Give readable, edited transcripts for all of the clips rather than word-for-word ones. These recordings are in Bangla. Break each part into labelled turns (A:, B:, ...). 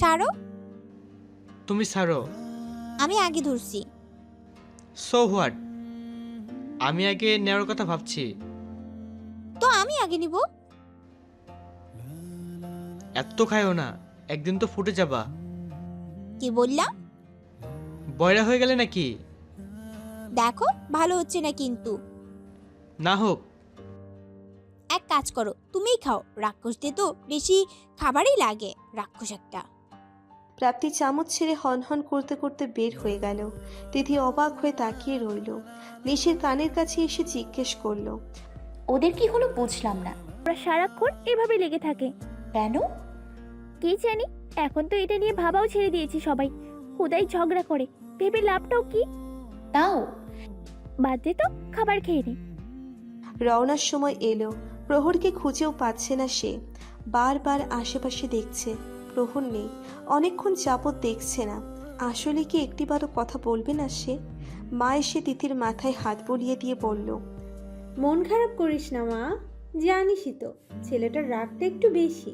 A: ছাড়ো।
B: তুমি ছাড়ো।
A: আমি আগে ধরছি।
B: সো হোয়াট, আমি আগে নেওয়ার কথা ভাবছি।
A: তো আমি আগে নিব।
B: এত খায়ও না, একদিন তো ফুটে যাবা।
A: কি বললাম?
B: বয়রা হয়ে গেলে নাকি?
A: দেখো ভালো হচ্ছে না কিন্তু।
B: না হোক।
A: এক কাজ করো, তুমিই খাও। রাক্ষস দিয়ে তো বেশি খাবারই লাগে, রাক্ষস একটা।
C: প্রাপ্তি চামচ ছেড়ে হনহন করতে করতে বের হয়ে গেল। তিথি অবাক হয়ে তাকিয়ে রইল। নিশির কানের কাছে এসে জিজ্ঞেস করলো,
D: ওদের কি হলো বুঝলাম না।
E: ওরা সারাক্ষণ এভাবে লেগে থাকে।
D: কেন?
E: কে জানি, এখন তো এটা নিয়ে ভাবাও ছেড়ে দিয়েছি সবাই। হুদাই ঝগড়া করে, ভেবে লাভটাও কি?
D: তাও
E: বাদ দে তো, খাবার খেয়ে নে।
C: রওনার সময় এলো। প্রহরকে খুঁজেও পাচ্ছে না সে। বারবার আশেপাশে দেখছে, প্রহর নেই। অনেকক্ষণ যাবৎ দেখছে না। আসলে কি একটিবারও কথা বলবে না সে? মা এসে তিথির মাথায় হাত বুলিয়ে দিয়ে বলল,
F: মন খারাপ করিস না মা, জানিসই তো ছেলেটার রাগটা একটু বেশি।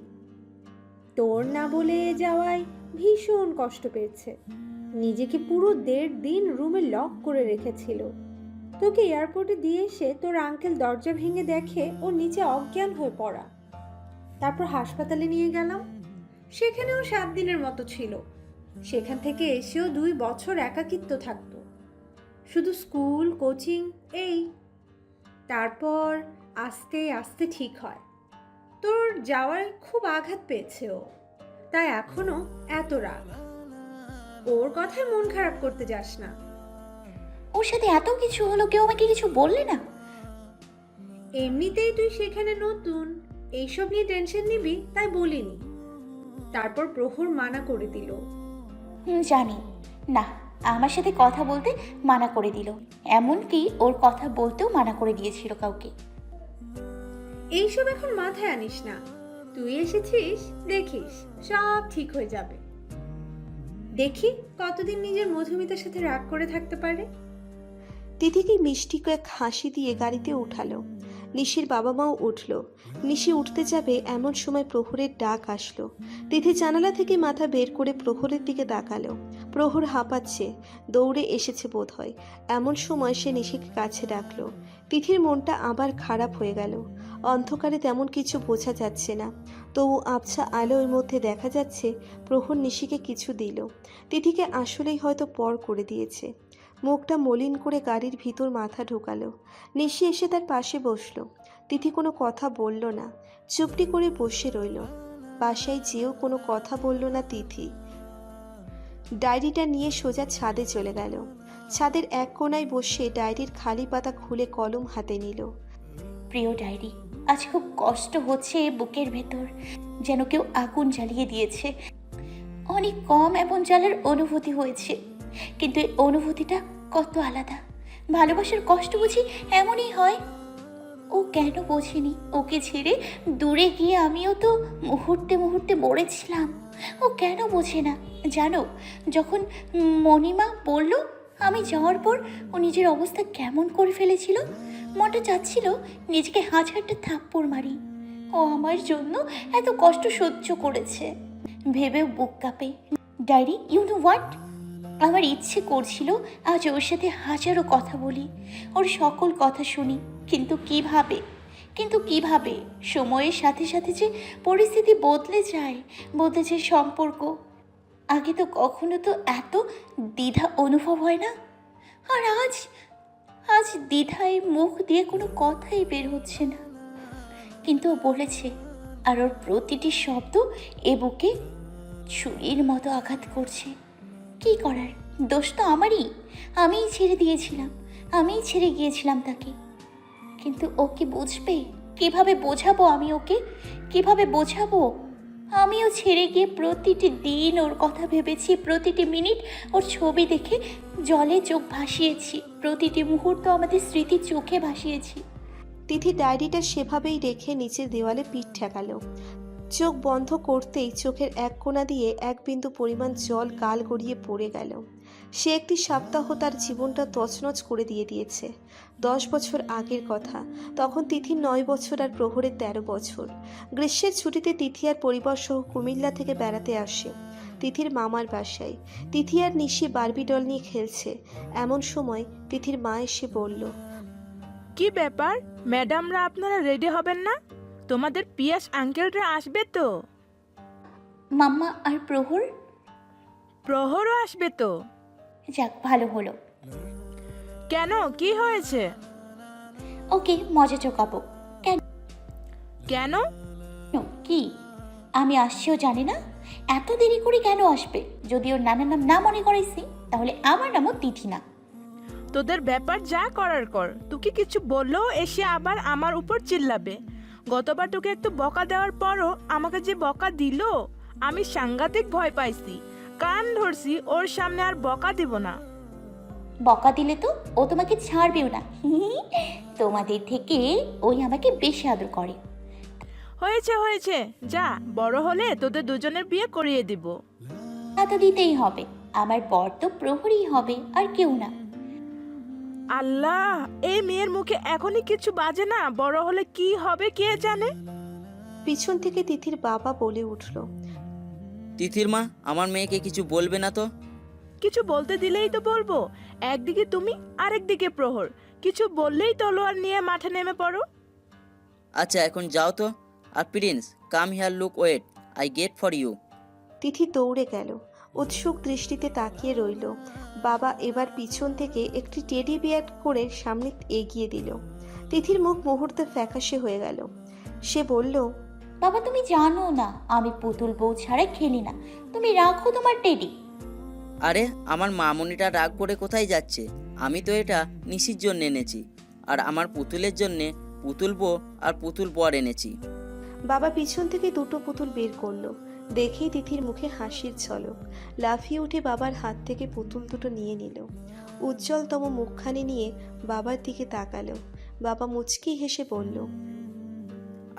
F: তোর না বলে যাওয়ায় ভীষণ কষ্ট পেয়েছে। নিজেকে পুরো 1.5 দিন রুমে লক করে রেখেছিল। তোকে এয়ারপোর্টে দিয়ে এসে তোর আঙ্কেল দরজা ভেঙে দেখে ও নিচে অজ্ঞান হয়ে পড়া। তারপর হাসপাতালে নিয়ে গেলাম, সেখানেও 7 দিনের মতো ছিল। সেখান থেকে এসেও 2 বছর একাকিত্ব থাকতো, শুধু স্কুল কোচিং এই। তারপর আস্তে আস্তে ঠিক হয়। তোর যাওয়ায় খুব আঘাত পেয়েছে ও, তাই এখনো এত রাগ। ওর কথায় মন খারাপ করতে যাস না।
D: ওর সাথে এত কিছু হলো, কেউ আমাকে কিছু বললে না?
F: এমনিতেই তুই সেখানে নতুন, এইসব নিয়ে টেনশন নিবি তাই বলিনি। তারপর প্রহর মানা করে দিল।
D: জানি না, আমার সাথে কথা বলতে মানা করে দিল। এমনকি ওর কথা বলতেও মানা করে দিয়েছিল কাউকে।
F: এইসব এখন মাথায় আনিস না, তুই এসেছিস, দেখিস সব ঠিক হয়ে যাবে। দেখি কতদিন নিজের মধুমিতার সাথে রাগ করে থাকতে পারে।
C: তিথিকে মিষ্টি কয়েক হাসি দিয়ে গাড়িতে উঠালো। নিশির বাবা মাও উঠল। নিশি উঠতে যাবে এমন সময় প্রহরের ডাক আসলো। তিথি জানালা থেকে মাথা বের করে প্রহরের দিকে তাকালো। প্রহর হাঁপাচ্ছে, দৌড়ে এসেছে বোধহয়। এমন সময় সে নিশিকে কাছে ডাকলো। তিথির মনটা আবার খারাপ হয়ে গেল। অন্ধকারে তেমন কিছু বোঝা যাচ্ছে না, তবু আবছা আলোর মধ্যে দেখা যাচ্ছে প্রহর নিশিকে কিছু দিল। তিথিকে আসলেই হয়তো পর করে দিয়েছে। মুখটা মলিন করে গাড়ির ভিতর মাথা ঢোকালো। নিশি এসে তার পাশে বসলো। তিথি কোনো কথা বলল না, চুপটি করে বসে রইল। বাসায় যেও কোনো কথা বলল না তিথি। ডায়েরিটা নিয়ে সোজা ছাদে চলে গেল। ছাদের এক কোণায় বসে ডায়েরির খালি পাতা খুলে কলম হাতে নিল।
D: প্রিয় ডায়েরি, আজ খুব কষ্ট হচ্ছে বুকের ভেতর, যেন কেউ আগুন জ্বালিয়ে দিয়েছে। অনেক কম এমন জ্বালার অনুভূতি হয়েছে, কিন্তু এই অনুভূতিটা কত আলাদা। ভালোবাসার কষ্ট বুঝি এমনই হয়। ও কেন বোঝেনি? ওকে ছেড়ে দূরে গিয়ে আমিও তো মুহূর্তে মুহূর্তে মরেছিলাম। ও কেন বোঝে না জানো? যখন মণিমা বলল আমি যাওয়ার পর ও নিজের অবস্থা কেমন করে ফেলেছিল, মনটা চাচ্ছিল নিজেকে হাজারটা থাপ্পড় মারি। ও আমার জন্য এত কষ্ট সহ্য করেছে ভেবেও বুক কাঁপে। ডায়েরি, ইউ নো হোয়াট, আমার ইচ্ছে করছিল আজ ওর সাথে হাজারো কথা বলি, ওর সকল কথা শুনি। কিন্তু কিভাবে সময়ের সাথে সাথে যে পরিস্থিতি বদলে যায় সম্পর্ক। আগে তো কখনো তো এত দ্বিধা অনুভব হয় না। আর আজ আজ দ্বিধায় মুখ দিয়ে কোনো কথাই বের হচ্ছে না। কিন্তু ও বলেছে, আর ওর প্রতিটি শব্দ এ বুকে ছুরির মতো আঘাত করছে। কি করার, দোষ তো আমারই। আমিই ছেড়ে দিয়েছিলাম, আমিই ছেড়ে গিয়েছিলাম তাকে। কিন্তু ও কি বুঝবে? কিভাবে বোঝাবো আমি ওকে? কিভাবে বোঝাবো? আমিও ছেড়ে গিয়ে প্রতিটি দিন ওর কথা ভেবেছি, প্রতিটি মিনিট ওর ছবি দেখে জলে চোখ ভাসিয়েছি, প্রতিটি মুহূর্ত আমাদের স্মৃতি চোখে ভাসিয়েছি।
C: তিথি ডায়েরিটা সেভাবেই রেখে নিচের দেওয়ালে পিঠ ঠেকালো। চোখ বন্ধ করতেই চোখের এক কোণা দিয়ে এক বিন্দু পরিমাণ জল গাল গড়িয়ে পড়ে গেল। সে একটি সপ্তাহ তার জীবনটা তছনছ করে দিয়েছে। 10 বছর আগের কথা, তখন তিথির 9 বছর আর প্রহরের 13 বছর। গ্রীষ্মের ছুটিতে তিথি আর পরিবার সহ কুমিল্লা থেকে বেড়াতে আসে। তিথির মামার বাসায়। তিথি আর নিশি বারবি ডল নিয়ে খেলছে। এমন সময় তিথির মা এসে বলল,
G: কি ব্যাপার ম্যাডামরা, আপনারা রেডি হবেন না? তোমাদের পিয়াস আঙ্কেলরা আসবে তো?
D: মাম্মা আর প্রহর?
G: প্রহরও আসবে তো?
D: যাক, ভালো হলো।
G: কেন, কি হয়েছে?
D: ওকে, মজা চোকাবো।
G: কেন?
D: কি আমি আসছিও জানি না? এত দেরি করে কেন আসবে? যদি ওর নানার নাম না মনে করাইছি তাহলে আমার নামও তিথি না।
G: তোদের ব্যাপার যা করার কর। তোকে কিছু বললেও এসে আবার আমার উপর চিল্লাবে। গতবার তোকে একটু বকা দেওয়ার পরও আমাকে যে বকা দিল, আমি সাংঘাতিক ভয় পাইছি। কান ধরছি, ওর সামনে আর বকা দিব না।
D: বকা দিলে তো ও তোমাকে ছাড়বেও না। তোমাদের থেকে ওই আমাকে বেশি আদর করে।
G: হয়েছে হয়েছে, যা, বড় হলে তোদের দুজনের বিয়ে করিয়ে দিব।
D: তা তো দিতেই হবে। আমার বর তো প্রহরই হবে, আর কেউ না।
G: আল্লাহ, এই মেয়ের মুখে এখনই কিছু বাজে না, বড় হলে কি হবে কে জানে।
C: পিছন থেকে তিথির বাবা বলে উঠল,
H: তিথির মা, আমার মেয়েকে কিছু বলবে না তো?
G: কিছু বলতে দিলেই তো বলবো। একদিকে তুমি, আরেকদিকে প্রহর। কিছু বললেই তলোয়ার নিয়ে মাঠে নেমে পড়ো।
H: আচ্ছা, এখন যাও তো। আর Prince, come here, look, wait, I get for you.
C: Tithi দৌড়ে গেল, উৎসুক দৃষ্টিতে তাকিয়ে রইল। বাবা এবার পিছন থেকে একটি টেডি বিয়ার করে সামনে এগিয়ে দিল। তিথির মুখ মুহূর্তে ফ্যাকাশে হয়ে গেল। সে বলল,
D: বাবা, তুমি জানো না আমি পুতুল বউ ছাড়া খেলি না। তুমি রাখো তোমার টেডি।
H: আরে, আমার মামুনিটা রাগ করে কোথায় যাচ্ছে? আমি তো এটা নিশির জন্য এনেছি, আর আমার পুতুলের জন্যে পুতুল বউ আর পুতুল বর এনেছি।
C: বাবা পিছন থেকে দুটো পুতুল বের করলো। দেখেই তিথির মুখে হাসির ঝলক। লাফিয়ে উঠে বাবার হাত থেকে পুতুল দুটো নিয়ে নিল। উজ্জ্বলতম মুখখানি নিয়ে বাবার দিকে তাকালো। বাবা মুচকি হেসে বলল,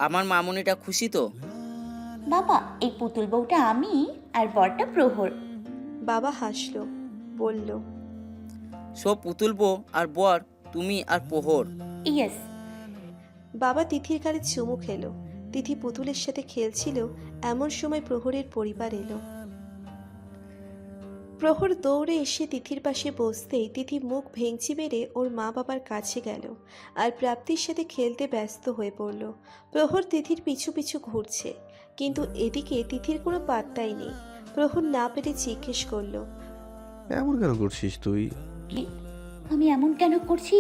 H: আমার মামুনিটা খুশি তো?
D: বাবা, এই পুতুল বউটা আমি, আর বরটা প্রহর।
C: বাবা হাসলো, বলল,
H: সব পুতুল বউ আর বর তুমি আর প্রহর।
D: ইয়েস।
C: বাবা তিথির গালে চুমু খেলো। তিথি পুতুলের সাথে খেলছিল, এমন সময় প্রহরের পরিবার এলো। প্রহর দৌড়ে এসে তিথির পাশে বসতেই তিথি মুখ ভেঙচি মেরে ওর মা বাবার কাছে গেল আর প্রাপ্তির সাথে খেলতে ব্যস্ত হয়ে পড়ল। প্রহর তিথির পিছু পিছু ঘুরছে, কিন্তু এদিকে তিথির কোনো পাত্তাই নেই। প্রহর না পেরে জিজ্ঞেস করলো,
I: এমন কেন করছিস তুই?
D: আমি এমন কেন করছি?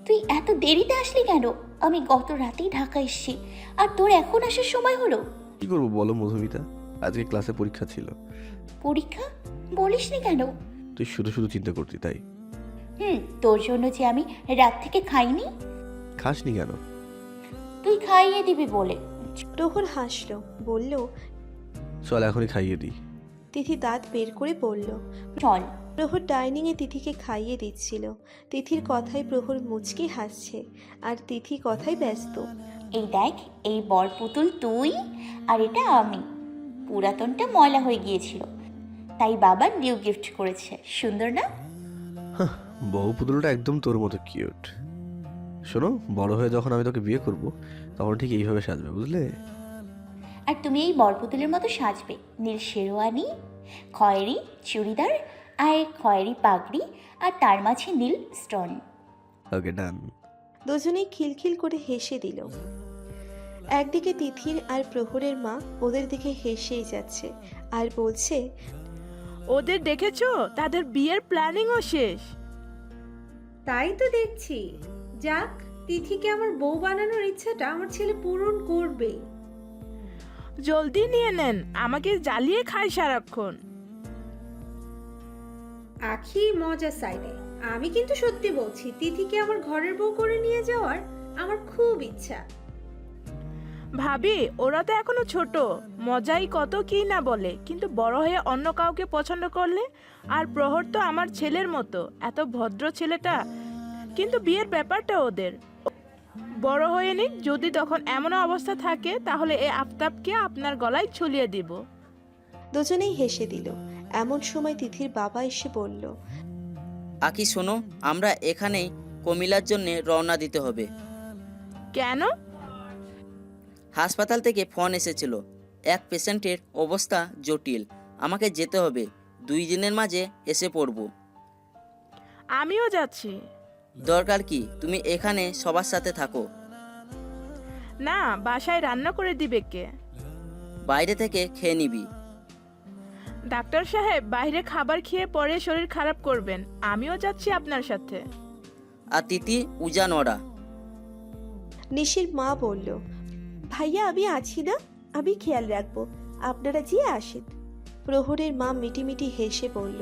D: তুই এত দেরিতে আসলি কেন? আমি গত রাতেই ঢাকা এসেছি, আর তোর এখন আসার সময় হলো।
I: কি করবো বলো মধুমিতা, আজকে ক্লাসে পরীক্ষা ছিল।
D: পরীক্ষা? বলিসনি কেন?
I: তুই শুধু শুধু চিন্তা করতি তাই।
D: তোর জন্য যে আমি রাত থেকে খাইনি।
I: খাসনি কেন?
D: তুই খাইয়ে দিবি বলে।
C: প্রহর হাসলো, বলল,
I: চল এখনই খাইয়ে দিই।
C: তিথি দাঁত বের করে বলল।
D: চল।
C: প্রহর ডাইনিংয়ে তিথিকে খাইয়ে দিচ্ছিল। তিথির কথায় প্রহর মুচকি হাসছে, আর তিথি কথায় ব্যস্ত।
D: এই দেখ, এই বর পুতুল তুই, আর এটা আমি। পুরাতনটা ময়লা হয়ে গিয়েছিল, তাই বাবা নিউ গিফট করেছে। সুন্দর না?
I: বউ পুতুলটা একদম তোর মতো কিউট। শোনো, বড় হয়ে যখন আমি তোকে বিয়ে করব, তখন ঠিক এইভাবে সাজবে, বুঝলে?
D: আর তুমি এই বর পুতুলের মতো সাজবে। নীল শেরওয়ানি, খয়েরি চুড়িদার, আর খয়েরি পাগড়ি, আর তার মাঝে নীল স্টোন।
I: ওকে, ডান।
C: দুজনেই খিলখিল করে হেসে দিল। একদিকে তিথির আর প্রহরের মা ওদের দিকে হেসেই যাচ্ছে আর বলছে,
G: ওদের দেখেছো? তাদের বিয়ের প্ল্যানিংও শেষ।
F: তাই তো দেখছি। যাক, তিথিকে আমার বউ বানানোর ইচ্ছাটা আমার ছেলে পূরণ করবে।
G: জলদি নিয়ে নেন, আমাকে জ্বালিয়ে খায় সারাক্ষণ।
F: আখি মজা সাইডে, আমি কিন্তু সত্যি বলছি, তিথিকে আমার ঘরের বউ করে নিয়ে যাওয়ার আমার খুব ইচ্ছা।
G: ভাবি, ওরা তো এখনো ছোট, মজাই কত কি না বলে, কিন্তু বড় হয়ে অন্য কাউকে পছন্দ করলে। আর প্রহর তো আমার ছেলের মতো, এত ভদ্র ছেলেটা। কিন্তু বিয়ের ব্যাপারটা ওদের। বড় হয়ে নিক, যদি তখন এমন অবস্থা থাকে তাহলে এই আফতাবকে আপনার গলায় ঝুলিয়ে দিব।
C: দুজনেই হেসে দিল। এমন সময় তিথির বাবা এসে বলল,
H: আকি শোনো, আমরা এখানেই কমিলার জন্য রওনা দিতে হবে।
G: কেন?
H: হাসপাতাল থেকে ফোন এসেছিল, এক পেশেন্টের অবস্থা জটিল, আমাকে যেতে হবে, 2 দিনের মাঝে এসে পড়ব।
G: আমিও যাচ্ছি।
H: দরকার কি, তুমি এখানে সবার সাথে থাকো।
G: না, বাসায় রান্না করে দিবে কে?
H: বাইরে থেকে খেয়ে নিবি।
G: ডাক্তার সাহেব, বাইরে খাবার খেয়ে পরে শরীর খারাপ করবেন। আমিও যাচ্ছি আপনার সাথে।
H: আর তিথি, উজান ওরা।
C: নিশির মা বলল,
J: ভাইয়া আমি আছি না, আমি খেয়াল রাখবো, আপনারা যেয়ে আসেন।
C: প্রহরের মা মিটিমিটি হেসে বলল,